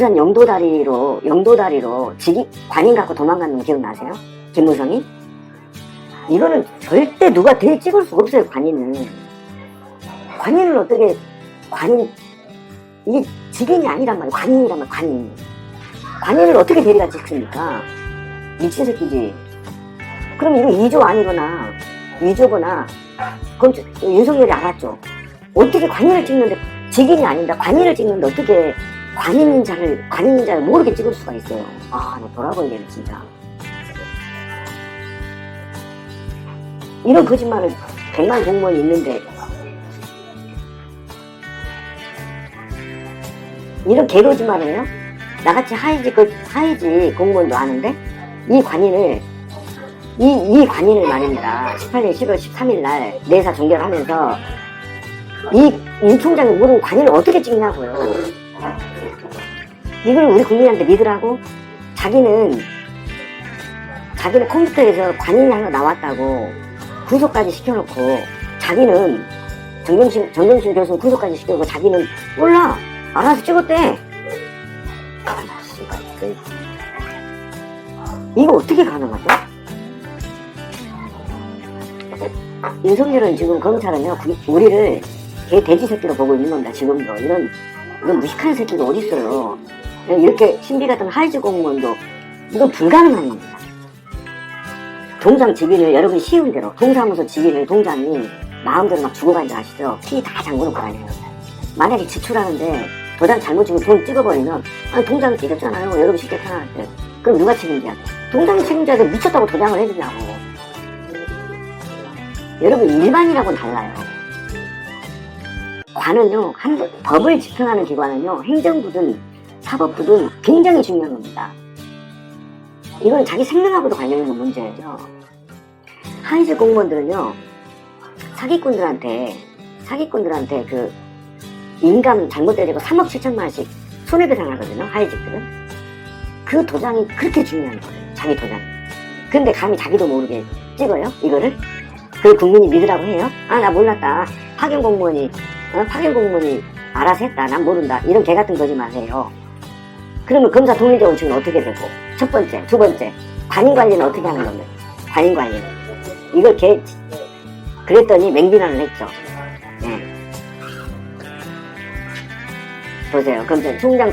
부산 영도다리로 관인 갖고 도망간 놈 기억나세요? 김무성이? 이거는 절대 누가 대에 찍을 수가 없어요. 관인을 어떻게 이게 직인이 아니란 말이에요. 관인이란 말이에요. 관인을 어떻게 대리가 찍습니까? 미친 새끼지. 그럼 이거 2조 아니거나 2조거나 그럼 윤석열이 알았죠. 어떻게 관인을 찍는데 직인이 아닌다. 관인을 찍는데 어떻게 관인인자를 모르게 찍을 수가 있어요. 아, 나 돌아보이네 진짜. 이런 거짓말을 100만 공무원이 있는데 이런 개거짓말을 해요? 나같이 하이지 공무원도 아는데 이 관인을 말입니다. 18년 10월 13일 날 내사 종결하면서 이 총장이 모르는 관인을 어떻게 찍냐고요. 이걸 우리 국민한테 믿으라고? 자기는 컴퓨터에서 관인이 하나 나왔다고 구속까지 시켜놓고 자기는 정경심 교수는 구속까지 시켜놓고 자기는 몰라 알아서 찍었대. 이거 어떻게 가능하죠? 윤석열은 지금 검찰은요 우리를 개 돼지 새끼로 보고 있는 겁니다. 지금도 이런 무식한 새끼가 어딨어요. 이렇게 신비 같은 하이즈 공무원도 이건 불가능한 겁니다. 동장 직인을 여러분이 쉬운 대로 동사무소 직인을 동장이 마음대로 막 주고 가는 줄 아시죠? 키 다 잠궈놓고 다녀요. 만약에 지출하는데 도장 잘못 주고 돈 찍어버리면 아니 동장 찍었잖아요. 여러분 쉽게 편안할 때. 그럼 누가 책임져야 돼? 동장이 책임져야 돼. 미쳤다고 도장을 해주냐고. 여러분 일반이라고는 달라요. 관은요 법을 집행하는 기관은요 행정부든 사법부든 굉장히 중요한 겁니다. 이건 자기 생명하고도 관련 있는 문제죠. 하이즈 공무원들은요 사기꾼들한테 그 인감 잘못되고 3억 7천만 원씩 손해배상 하거든요. 하이즈들은 그 도장이 그렇게 중요한 거예요. 자기 도장. 근데 감히 자기도 모르게 찍어요 이거를. 그 국민이 믿으라고 해요? 아 나 몰랐다. 파견 공무원이 알아서 했다. 난 모른다. 이런 개같은 거짓말 해요. 그러면 검사 독립적으로 지금 어떻게 되고, 첫 번째, 두 번째, 관인 관리는 어떻게 하는 겁니까? 관인 관리는. 이걸 그랬더니 맹비난을 했죠. 네. 보세요. 검찰 총장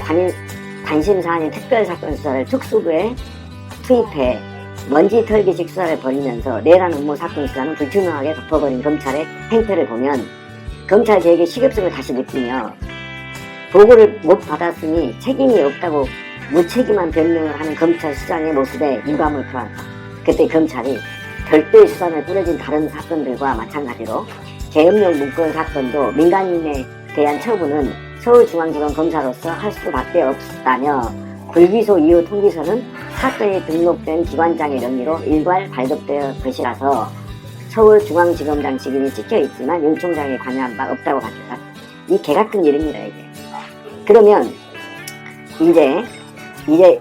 관심사안인 특별사건 수사를 특수부에 투입해 먼지 털기식 수사를 벌이면서 내란 음모 사건 수사는 불투명하게 덮어버린 검찰의 행태를 보면 검찰 개혁의 시급성을 다시 느끼며 보고를 못 받았으니 책임이 없다고 무책임한 변명을 하는 검찰 수장의 모습에 유감을 표한다. 그때 검찰이 별도의 수단을 뿌려진 다른 사건들과 마찬가지로 계엄령 문건 사건도 민간인에 대한 처분은 서울중앙지검 검사로서 할 수밖에 없다며 불기소 이후 통지서는 사건이 등록된 기관장의 명의로 일괄 발급될 것이라서 서울중앙지검장 직인이 찍혀있지만 윤 총장에 관여한 바 없다고 밝혔다. 이 개같은 일입니다 이게. 그러면 이제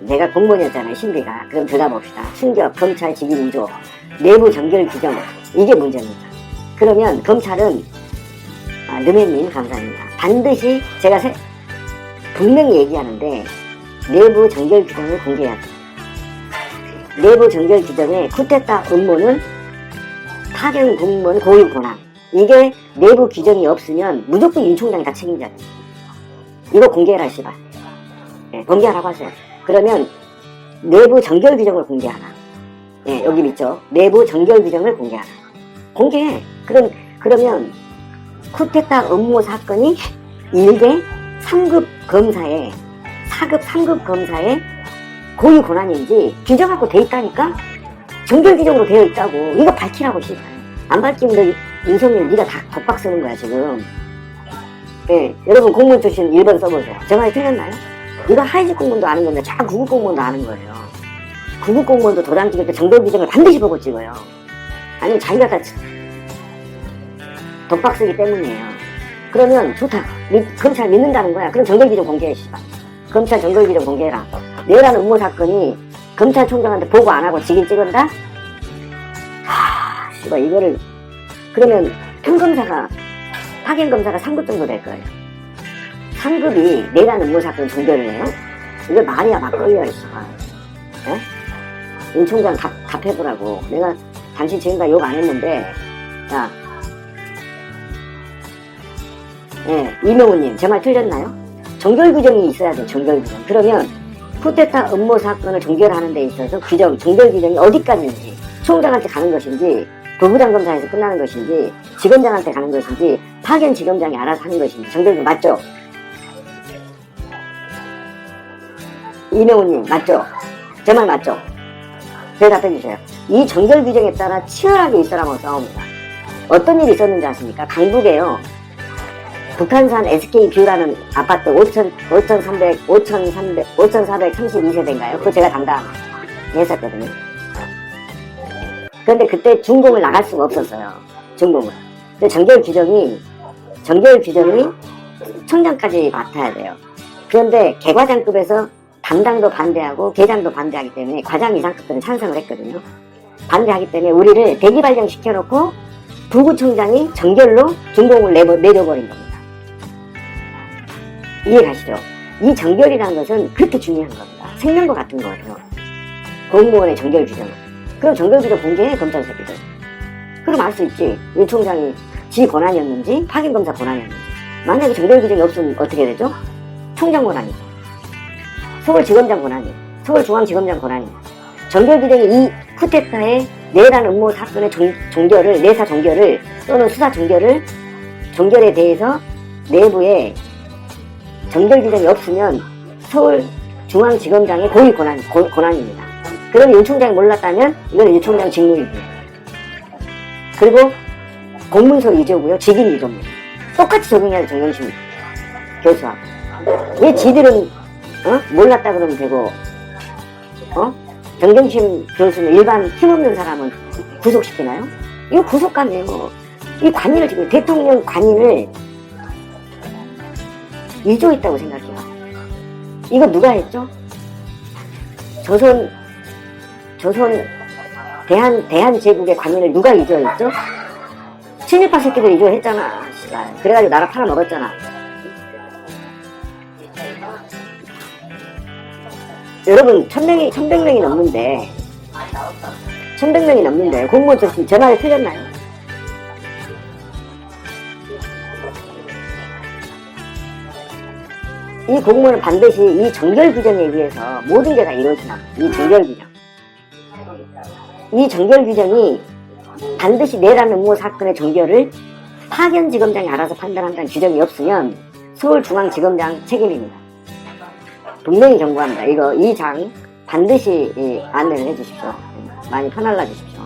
내가 공무원이었잖아요 신비가. 그럼 들어봅시다. 충격, 검찰 직인 2조, 내부 정결 규정 이게 문제입니다. 그러면 검찰은 르메님 감사합니다. 반드시 제가 분명히 얘기하는데 내부 정결 규정을 공개해야 돼요. 내부 정결 규정에 쿠데타 음모는 파견 공무원 고유 권한 이게 내부 규정이 없으면 무조건 윤 총장이 다 책임져야 돼요. 이거 공개해라 씨발. 네, 공개하라고 하세요. 그러면 내부 정결 규정을 공개하라. 네, 여기 있죠. 내부 정결 규정을 공개하라. 공개해. 그러면 쿠데타 음모 사건이 1개 3급 검사의 4급 3급 검사의 고유 권한인지 규정하고 돼 있다니까? 정결 규정으로 되어 있다고. 이거 밝히라고 씨발. 안 밝히면 윤석열 네가 다 독박 쓰는 거야 지금. 네, 여러분 공무원 출신 1번 써보세요. 제 말이 틀렸나요? 이거 하이즈 공무원도 아는 건데 자 구급 공무원도 아는 거예요. 구급 공무원도 도장 찍을 때 정결 규정을 반드시 보고 찍어요. 아니면 자기가 다 독박 쓰기 때문이에요. 그러면 좋다. 검찰 믿는다는 거야. 그럼 정결 규정 공개해 씨발. 검찰 정결 규정 공개해라. 내란 음모 사건이 검찰총장한테 보고 안 하고 직인 찍은다? 씨발 이거를 그러면 파견검사가 3급 정도 될 거예요. 3급이 내란 음모 사건 정결을 해요. 이거 말이야 막걸리야 씨발. 윤 총장 답해보라고. 내가 당신 지금까지 욕 안 했는데. 자, 이명우님 제 말 틀렸나요? 종결규정이 있어야 돼. 종결규정. 그러면 쿠데타 음모 사건을 종결하는 데 있어서 종결규정이 어디까지인지, 총장한테 가는 것인지, 부부장검사에서 끝나는 것인지, 지검장한테 가는 것인지, 파견 지검장이 알아서 하는 것인지 종결규정 맞죠? 이명우님 맞죠? 제 말 맞죠? 대답해주세요. 이 종결규정에 따라 치열하게 이 사람하고 싸웁니다. 어떤 일이 있었는지 아십니까? 강북에요. 북한산 SK뷰라는 아파트 5,432세대인가요? 그거 제가 담당했었거든요. 그런데 그때 준공을 나갈 수가 없었어요. 준공을. 근데 정결규정이 청장까지 맡아야 돼요. 그런데 개과장급에서 담당도 반대하고 계장도 반대하기 때문에 과장 이상급들은 찬성을 했거든요. 반대하기 때문에 우리를 대기 발령시켜놓고 부구청장이 정결로 준공을 내려버린 겁니다. 이해가시죠? 이 정결이라는 것은 그렇게 중요한 겁니다. 생명과 같은 거예요. 공무원의 정결 규정은. 그럼 정결 규정 공개해, 검찰 새끼들. 그럼 알 수 있지. 윤 총장이 지 권한이었는지, 파견검사 권한이었는지. 만약에 정결 규정이 없으면 어떻게 되죠? 총장 권한이죠. 서울지검장 권한이에요. 서울중앙지검장 권한이에요. 정결 규정이 이 쿠데타의 내란 음모 사건의 종결을, 내사 종결을, 또는 수사 종결에 대해서 내부에 정결 규정이 없으면 서울중앙지검장의 고위 권한입니다. 그럼 윤 총장이 몰랐다면 이건 윤 총장 직무이고요. 그리고 공문서 위조고요. 직인 위조입니다. 똑같이 적용해야 돼, 정경심 교수하고. 왜 지들은 몰랐다 그러면 되고 정경심 교수는 일반 힘없는 사람은 구속시키나요? 이거 구속감이에요. 이 관인을 지금 대통령 관인을 위조했다고 생각해요. 이거 누가 했죠? 대한제국의 관인을 누가 위조했죠? 친일파 새끼들 위조했잖아. 그래가지고 나라 팔아먹었잖아. 여러분 1100명이 넘는데 공무원 출신 제 말이 틀렸나요? 이 공무원은 반드시 이 정결규정에 의해서 모든 게 다 이루어지나. 이 정결규정이 반드시 내란 음모 사건의 종결을 파견지검장이 알아서 판단한다는 규정이 없으면 서울중앙지검장 책임입니다. 분명히 경고합니다. 이 장 반드시 안내를 해주십시오. 많이 편할라 주십시오.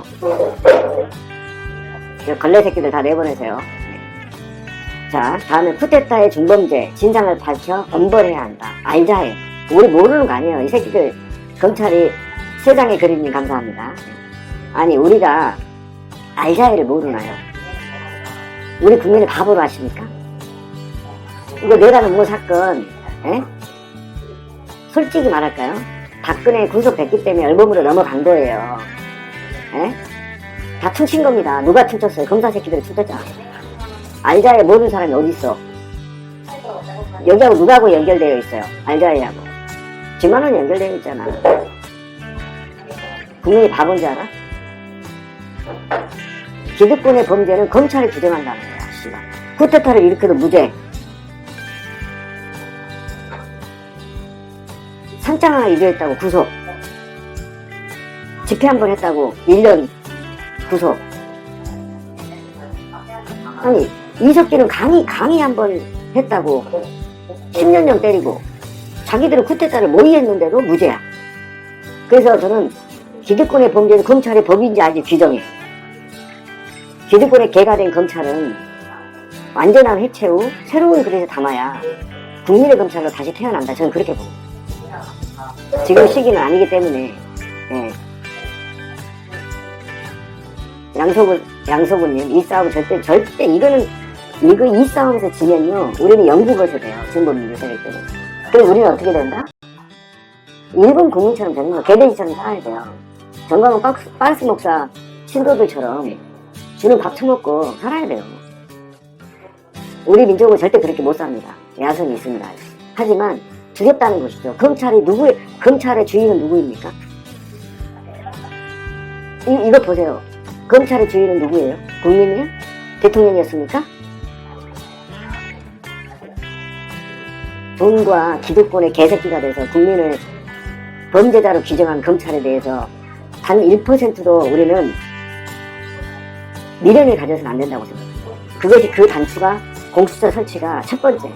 걸레 새끼들 다 내보내세요. 자, 다음에 쿠데타의 중범죄 진상을 밝혀 엄벌해야 한다. 알자해. 우리 모르는 거 아니에요. 이 새끼들 검찰이 세상의 그림님 감사합니다. 아니 우리가 알자해를 모르나요? 우리 국민을 바보로 하십니까? 이거 내란 음모 사건 솔직히 말할까요? 박근혜 구속됐기 때문에 얼범으로 넘어간 거예요. 다 퉁친 겁니다. 누가 퉁쳤어요? 검사 새끼들이 퉁쳤잖아. 알자해 모르는 사람이 어딨어? 여기하고 누구하고 연결되어 있어요? 알자해하고. 지만은 연결되어 있잖아. 국민이 바본 줄 알아? 기득권의 범죄는 검찰이 규정한다는 거야. 씨발. 쿠데타를 일으켜도 무죄. 산장을 위조했다고 구속. 집회 한 번 했다고 1년 구속. 아니 이석기는 강의 한 번 했다고 10년형 때리고 자기들은 쿠데타를 모의했는데도 무죄야. 그래서 저는 기득권의 범죄는 검찰의 법인지 아직 규정해. 기득권의 개가 된 검찰은 완전한 해체 후 새로운 그릇에 담아야 국민의 검찰로 다시 태어난다. 저는 그렇게 봅니다. 지금 시기는 아니기 때문에 양소구님 이 싸움 절대 이 싸움에서 지면요 우리는 영국에서 돼요. 진보민주 세력 때문에. 그럼 우리는 어떻게 된다? 일본 국민처럼 되는 거. 개돼지처럼 살아야 돼요. 정광훈 박스 목사 신도들처럼 주는 밥 처먹고 살아야 돼요. 우리 민족은 절대 그렇게 못 삽니다. 야성이 있습니다. 하지만 두렵다는 것이죠. 검찰의 주인은 누구입니까? 이거 보세요. 검찰의 주인은 누구예요? 국민이요? 대통령이었습니까? 돈과 기득권의 개새끼가 돼서 국민을 범죄자로 규정한 검찰에 대해서 단 1%도 우리는 미련을 가져서는 안 된다고 생각해요. 그것이 그 단추가 공수처 설치가 첫 번째.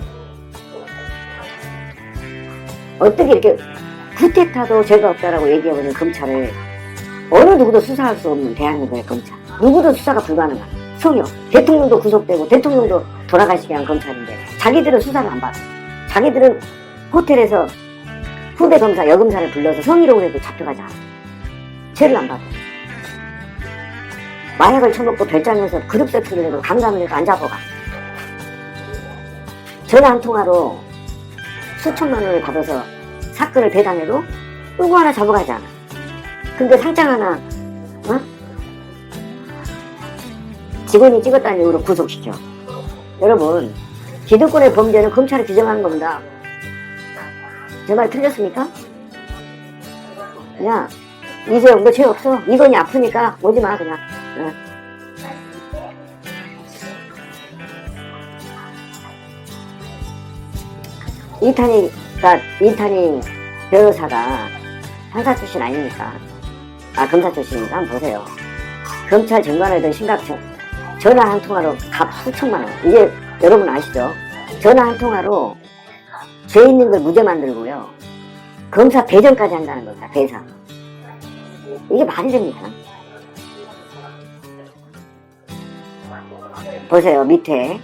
어떻게 이렇게 쿠데타도 죄가 없다라고 얘기해보는 검찰을 어느 누구도 수사할 수 없는 대한민국의 검찰. 누구도 수사가 불가능한 성역. 대통령도 구속되고 대통령도 돌아가시게 한 검찰인데 자기들은 수사를 안 받아. 자기들은 호텔에서 후배 검사, 여검사를 불러서 성희롱을 해도 잡혀가지 않아. 죄를 안 받아. 마약을 처먹고 별장에서 그룹 섹스를 해도 강간을 해도 안 잡아가. 전화 한 통화로 수천만 원을 받아서 사건을 배당해도 누구 하나 잡아가지 않아. 근데 상장 하나 직원이 찍었다는 이유로 구속시켜. 여러분, 기득권의 범죄는 검찰이 규정하는 겁니다. 제 말 틀렸습니까? 야, 이재용 너 죄 없어. 이건이 아프니까 오지 마 그냥. 이탄희 변호사가 판사 출신 아닙니까? 검사 출신입니다. 한번 보세요. 검찰 정관에든 심각청 전화 한 통화로 값 수천만 원. 이게 여러분 아시죠? 전화 한 통화로 죄 있는 걸 무죄 만들고요. 검사 배정까지 한다는 겁니다. 배상. 이게 말이 됩니까? 보세요. 밑에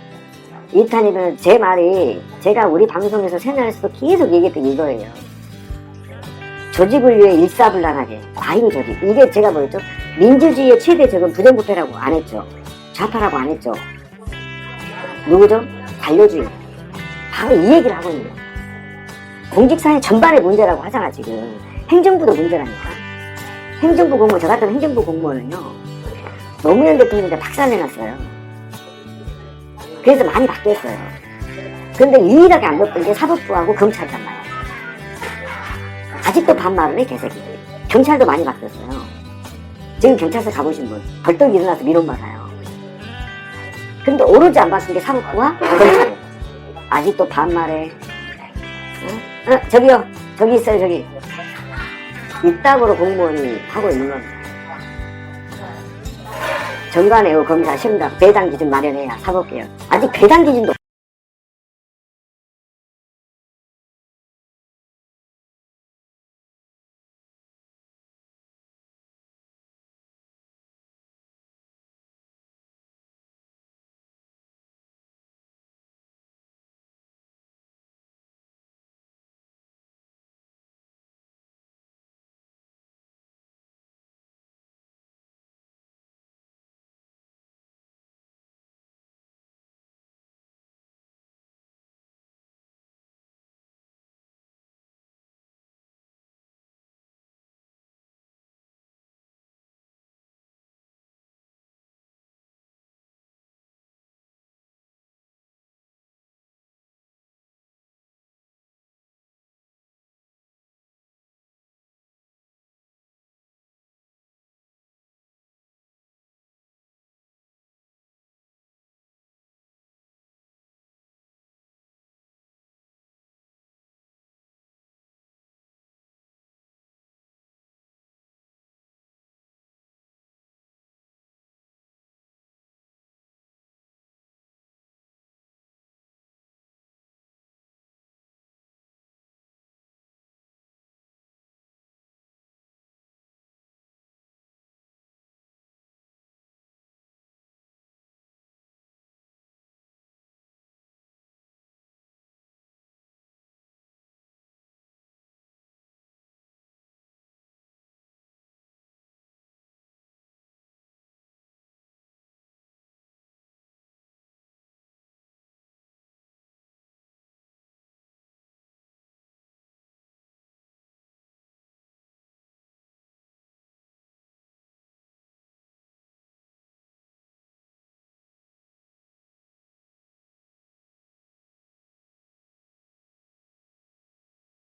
이탄희는 제 말이 제가 우리 방송에서 생활에서도 계속 얘기했던 이거예요. 조직을 위해 일사불란하게 과잉 조직. 이게 제가 뭐였죠? 민주주의의 최대 적은 부정부패라고 안 했죠. 좌파라고 안 했죠. 누구죠? 관료주의. 바로 이 얘기를 하고 있는 거예요. 공직사회 전반의 문제라고 하잖아 지금. 행정부도 문제라니까. 행정부 공무원, 저 같은 행정부 공무원은요 노무현 대통령이 박살내놨어요. 그래서 많이 바뀌었어요. 근데 유일하게 안 바꾼 게 사법부하고 검찰이란 말이에요. 아직도 반말을 해 개새끼들이. 경찰도 많이 바뀌었어요. 지금 경찰서 가보신 분 벌떡 일어나서 민원받아요. 근데 오로지 안 바뀐 게 사법부와 검찰이에요. 아직도 반말해. 저기요, 저기 있어요, 저기. 이따구로 공무원이 하고 있는 겁니다. 정관외우 검사 시험장 배당 기준 마련해야 사법개혁. 아직 배당 기준도